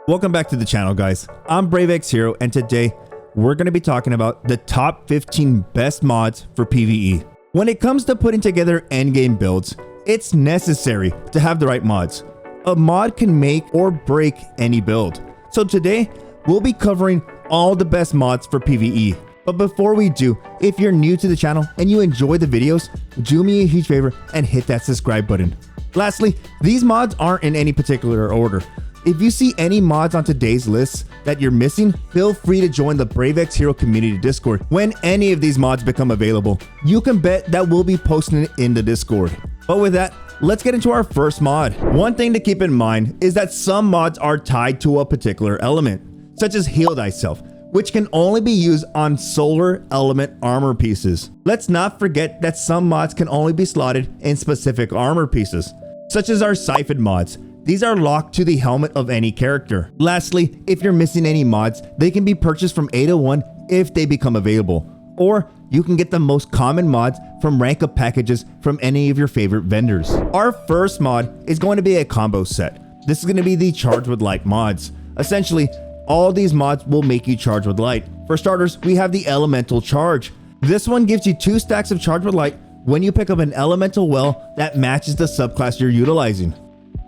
Welcome back to the channel, guys. I'm BraveX Hero, and today we're going to be talking about the top 15 best mods for PvE. When it comes to putting together endgame builds, it's necessary to have the right mods. A mod can make or break any build. So today, we'll be covering all the best mods for PvE. But before we do, if you're new to the channel and you enjoy the videos, do me a huge favor and hit that subscribe button. Lastly, these mods aren't in any particular order. If you see any mods on today's list that you're missing, feel free to join the BraveX Hero community Discord. When any of these mods become available, you can bet that we'll be posting it in the Discord. But with that, let's get into our first mod. One thing to keep in mind is that some mods are tied to a particular element, such as Heal Thyself, which can only be used on solar element armor pieces. Let's not forget that some mods can only be slotted in specific armor pieces, such as our Siphon mods. These are locked to the helmet of any character. Lastly, if you're missing any mods, they can be purchased from 801 if they become available. Or you can get the most common mods from rank up packages from any of your favorite vendors. Our first mod is going to be a combo set. This is going to be the Charge with Light mods. Essentially, all these mods will make you charge with light. For starters, we have the Elemental Charge. This one gives you 2 stacks of Charge with Light when you pick up an elemental well that matches the subclass you're utilizing.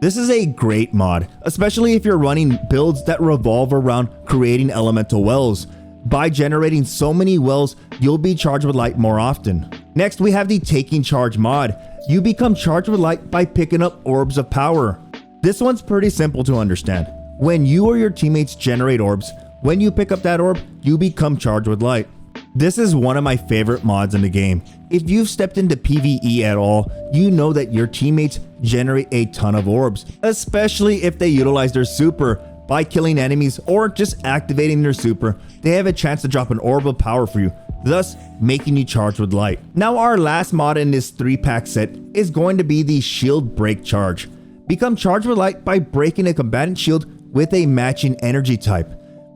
This is a great mod, especially if you're running builds that revolve around creating elemental wells. By generating so many wells, you'll be charged with light more often. Next, we have the Taking Charge mod. You become charged with light by picking up orbs of power. This one's pretty simple to understand. When you or your teammates generate orbs, when you pick up that orb, you become charged with light. This is one of my favorite mods in the game. If you've stepped into PvE at all, you know that your teammates generate a ton of orbs, especially if they utilize their super. By killing enemies or just activating their super, they have a chance to drop an orb of power for you, thus making you charged with light. Now our last mod in this 3-pack set is going to be the Shield Break Charge. Become charged with light by breaking a combatant shield with a matching energy type.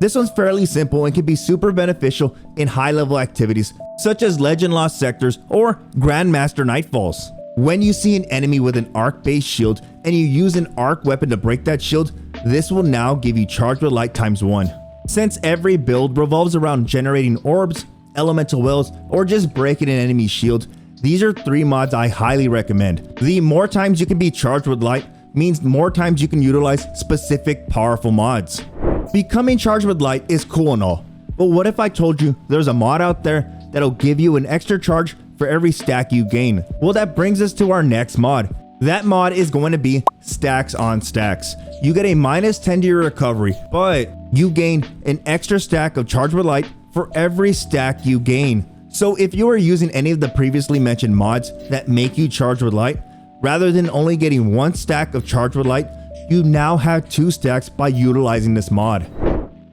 This one's fairly simple and can be super beneficial in high-level activities such as Legend Lost Sectors or Grandmaster Nightfalls. When you see an enemy with an arc-based shield and you use an arc weapon to break that shield, this will now give you charge with light ×1. Since every build revolves around generating orbs, elemental wells, or just breaking an enemy's shield, these are 3 mods I highly recommend. The more times you can be charged with light means more times you can utilize specific powerful mods. Becoming charged with light is cool and all, but what if I told you there's a mod out there that'll give you an extra charge for every stack you gain? Well, that brings us to our next mod. That mod is going to be Stacks on Stacks. You get a -10 to your recovery, but you gain an extra stack of charge with light for every stack you gain. So if you are using any of the previously mentioned mods that make you charge with light, rather than only getting 1 stack of charge with light, you now have 2 stacks by utilizing this mod.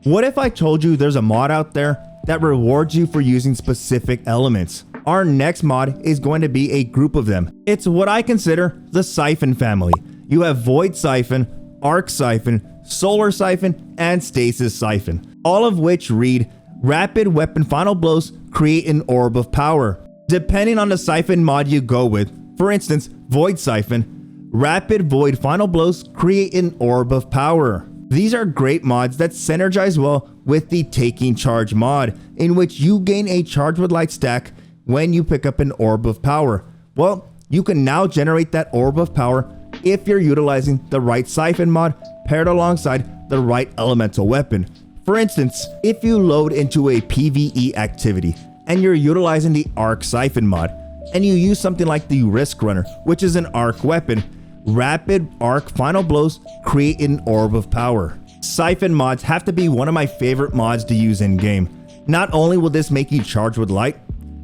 What if I told you there's a mod out there that rewards you for using specific elements? Our next mod is going to be a group of them. It's what I consider the Siphon family. You have Void Siphon, Arc Siphon, Solar Siphon, and Stasis Siphon, all of which read Rapid Weapon Final Blows create an orb of power. Depending on the Siphon mod you go with, for instance, Void Siphon, Rapid Void Final Blows create an orb of power. These are great mods that synergize well with the Taking Charge mod, in which you gain a charge with light stack when you pick up an orb of power. Well, you can now generate that orb of power if you're utilizing the right Siphon mod paired alongside the right elemental weapon. For instance, if you load into a PvE activity and you're utilizing the Arc Siphon mod, and you use something like the Risk Runner, which is an arc weapon, Rapid Arc Final Blows create an orb of power. Siphon mods have to be one of my favorite mods to use in game. Not only will this make you charge with light,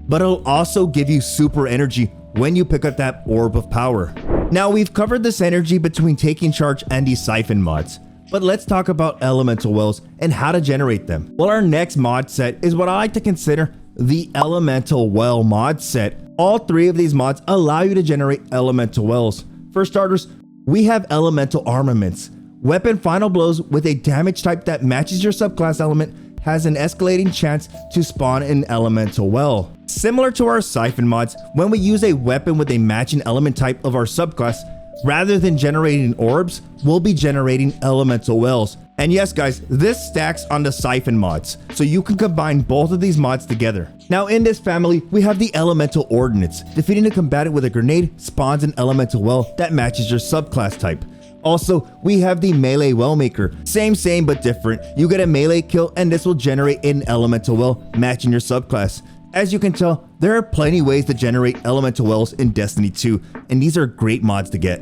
but it'll also give you super energy when you pick up that orb of power. Now we've covered this energy between Taking Charge and the Siphon mods, but let's talk about elemental wells and how to generate them. Well, our next mod set is what I like to consider the Elemental Well mod set. All 3 of these mods allow you to generate elemental wells. For starters, we have Elemental Armaments. Weapon Final Blows with a damage type that matches your subclass element has an escalating chance to spawn an elemental well. Similar to our Siphon mods, when we use a weapon with a matching element type of our subclass, rather than generating orbs, we'll be generating elemental wells. And yes guys, this stacks on the Siphon mods, so you can combine both of these mods together. Now in this family, we have the Elemental Ordnance. Defeating a combatant with a grenade spawns an elemental well that matches your subclass type. Also, we have the Melee Well Maker. Same but different. You get a melee kill and this will generate an elemental well matching your subclass. As you can tell, there are plenty ways to generate elemental wells in Destiny 2, and these are great mods to get.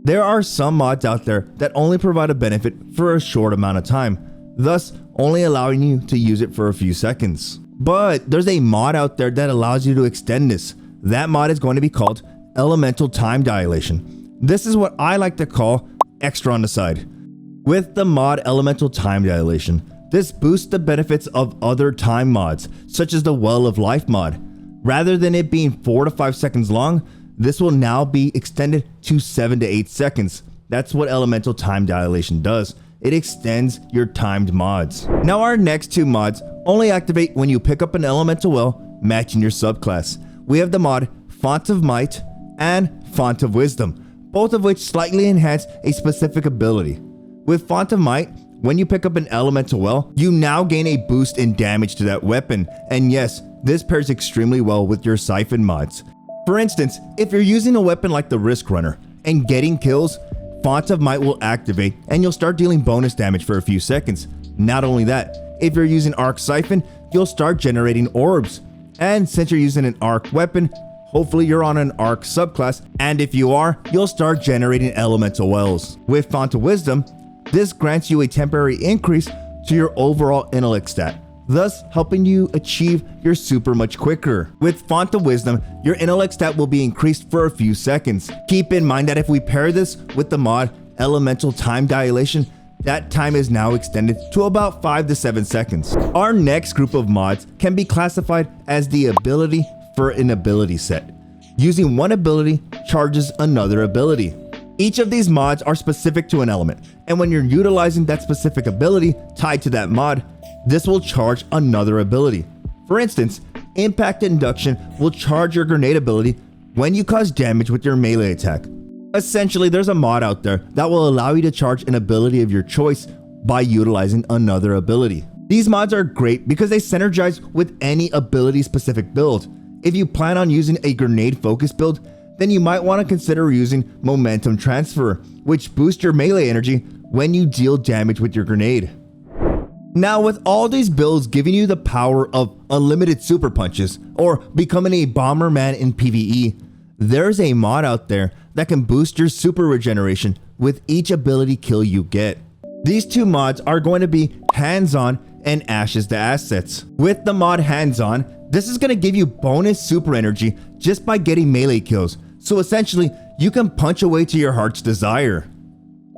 There are some mods out there that only provide a benefit for a short amount of time, thus only allowing you to use it for a few seconds. But there's a mod out there that allows you to extend this. That mod is going to be called Elemental Time Dilation. This is what I like to call extra on the side. With the mod Elemental Time Dilation, this boosts the benefits of other time mods, such as the Well of Life mod. Rather than it being 4 to 5 seconds long, this will now be extended to 7 to 8 seconds. That's what Elemental Time Dilation does. It extends your timed mods. Now our next two mods only activate when you pick up an elemental well matching your subclass. We have the mod Font of Might and Font of Wisdom, both of which slightly enhance a specific ability. With Font of Might, when you pick up an elemental well, you now gain a boost in damage to that weapon, and yes, this pairs extremely well with your Siphon mods. For instance, if you're using a weapon like the Risk Runner and getting kills, Font of Might will activate and you'll start dealing bonus damage for a few seconds. Not only that, if you're using Arc Siphon, you'll start generating orbs. And since you're using an Arc weapon, hopefully you're on an Arc subclass, and if you are, you'll start generating elemental wells. With Font of Wisdom, this grants you a temporary increase to your overall intellect stat, thus helping you achieve your super much quicker. With Font of Wisdom, your intellect stat will be increased for a few seconds. Keep in mind that if we pair this with the mod Elemental Time Dilation, that time is now extended to about 5 to 7 seconds. Our next group of mods can be classified as the ability for an ability set. Using one ability charges another ability. Each of these mods are specific to an element, and when you're utilizing that specific ability tied to that mod, this will charge another ability. For instance, Impact Induction will charge your grenade ability when you cause damage with your melee attack. Essentially, there's a mod out there that will allow you to charge an ability of your choice by utilizing another ability. These mods are great because they synergize with any ability specific build. If you plan on using a grenade focus build, then you might want to consider using Momentum Transfer, which boosts your melee energy when you deal damage with your grenade. Now with all these builds giving you the power of unlimited super punches or becoming a Bomberman in PvE, there's a mod out there that can boost your super regeneration with each ability kill you get. These two mods are going to be Hands-On and Ashes to Assets. With the mod Hands-On, this is going to give you bonus super energy just by getting melee kills, so essentially you can punch away to your heart's desire.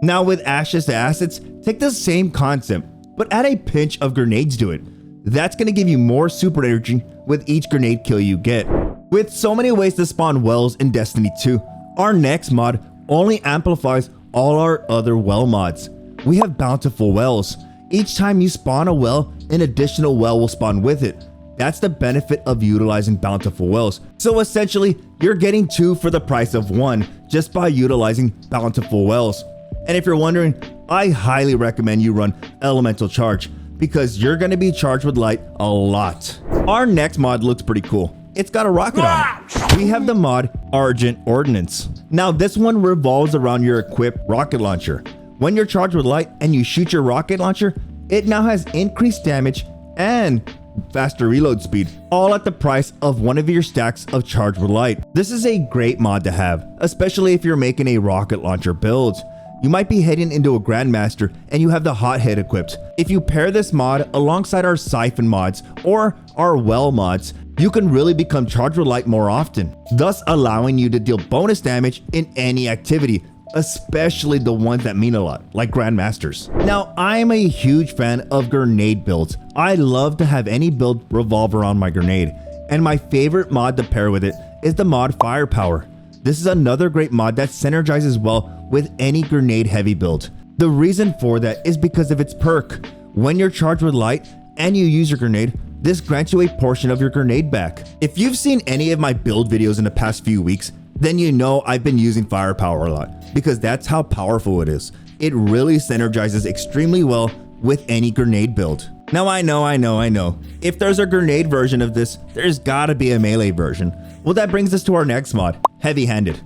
Now with Ashes to Assets, take the same concept, but add a pinch of grenades to it. That's going to give you more super energy with each grenade kill you get. With so many ways to spawn wells in Destiny 2, our next mod only amplifies all our other well mods. We have Bountiful Wells. Each time you spawn a well, an additional well will spawn with it. That's the benefit of utilizing Bountiful Wells. So essentially, you're getting 2 for the price of 1 just by utilizing Bountiful Wells. And if you're wondering, I highly recommend you run Elemental Charge because you're going to be charged with light a lot. Our next mod looks pretty cool. It's got a rocket on it. We have the mod Argent Ordnance. Now this one revolves around your equipped rocket launcher. When you're charged with light and you shoot your rocket launcher, it now has increased damage and faster reload speed, all at the price of one of your stacks of charged with light. This is a great mod to have, especially if you're making a rocket launcher build. You might be heading into a Grandmaster and you have the Hothead equipped. If you pair this mod alongside our Siphon mods or our Well mods, you can really become charged with light more often, thus allowing you to deal bonus damage in any activity, especially the ones that mean a lot, like Grandmasters. Now, I'm a huge fan of grenade builds. I love to have any build revolve around my grenade, and my favorite mod to pair with it is the mod Firepower. This is another great mod that synergizes well with any grenade heavy build. The reason for that is because of its perk. When you're charged with light and you use your grenade, this grants you a portion of your grenade back. If you've seen any of my build videos in the past few weeks, then you know I've been using Firepower a lot because that's how powerful it is. it really synergizes extremely well with any grenade build. Now I know, if there's a grenade version of this, there's gotta be a melee version. Well, that brings us to our next mod, heavy-handed.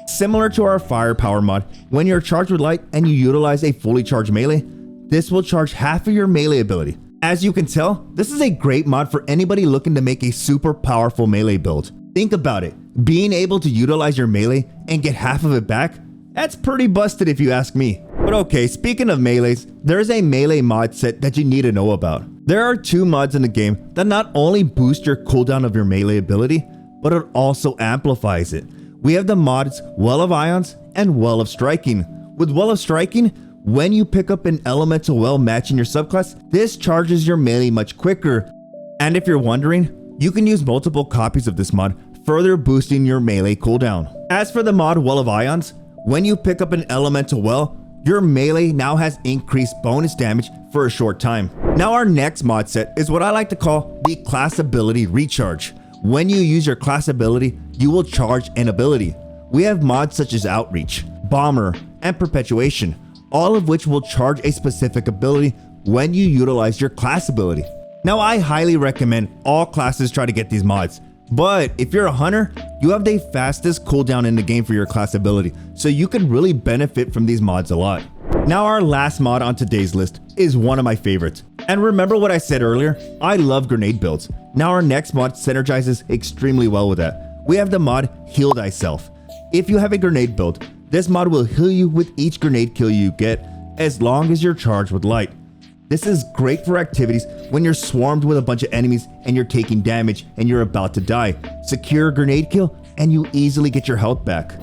Similar to our firepower mod, when you're charged with light and you utilize a fully charged melee, this will charge half of your melee ability. As you can tell, this is a great mod for anybody looking to make a super powerful melee build. Think about it, being able to utilize your melee and get half of it back, that's pretty busted if you ask me. But okay, speaking of melees, there's a melee mod set that you need to know about. There are 2 mods in the game that not only boost your cooldown of your melee ability, but it also amplifies it. We have the mods Well of Ions and Well of Striking. With Well of Striking, when you pick up an elemental well matching your subclass, this charges your melee much quicker. And if you're wondering, you can use multiple copies of this mod, further boosting your melee cooldown. As for the mod Well of Ions, when you pick up an elemental well, your melee now has increased bonus damage for a short time. Now our next mod set is what I like to call the class ability recharge. When you use your class ability, you will charge an ability. We have mods such as Outreach, Bomber, and Perpetuation, all of which will charge a specific ability when you utilize your class ability. Now I highly recommend all classes try to get these mods, but if you're a hunter, you have the fastest cooldown in the game for your class ability, so you can really benefit from these mods a lot. Now our last mod on today's list is one of my favorites. And remember what I said earlier, I love grenade builds. Now our next mod synergizes extremely well with that. We have the mod Heal Thyself. If you have a grenade build, this mod will heal you with each grenade kill you get as long as you're charged with light. This is great for activities when you're swarmed with a bunch of enemies and you're taking damage and you're about to die. Secure a grenade kill and you easily get your health back.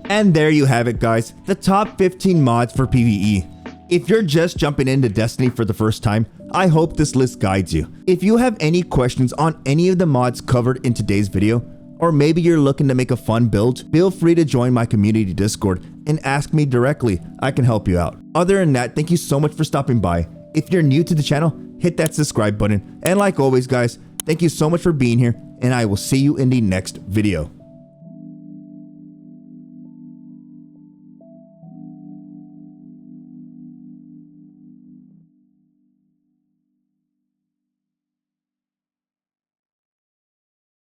And there you have it guys, the top 15 mods for PvE. If you're just jumping into Destiny for the first time, I hope this list guides you. If you have any questions on any of the mods covered in today's video, or maybe you're looking to make a fun build, feel free to join my community Discord and ask me directly. I can help you out. Other than that, thank you so much for stopping by. If you're new to the channel, hit that subscribe button. And like always guys, thank you so much for being here and I will see you in the next video.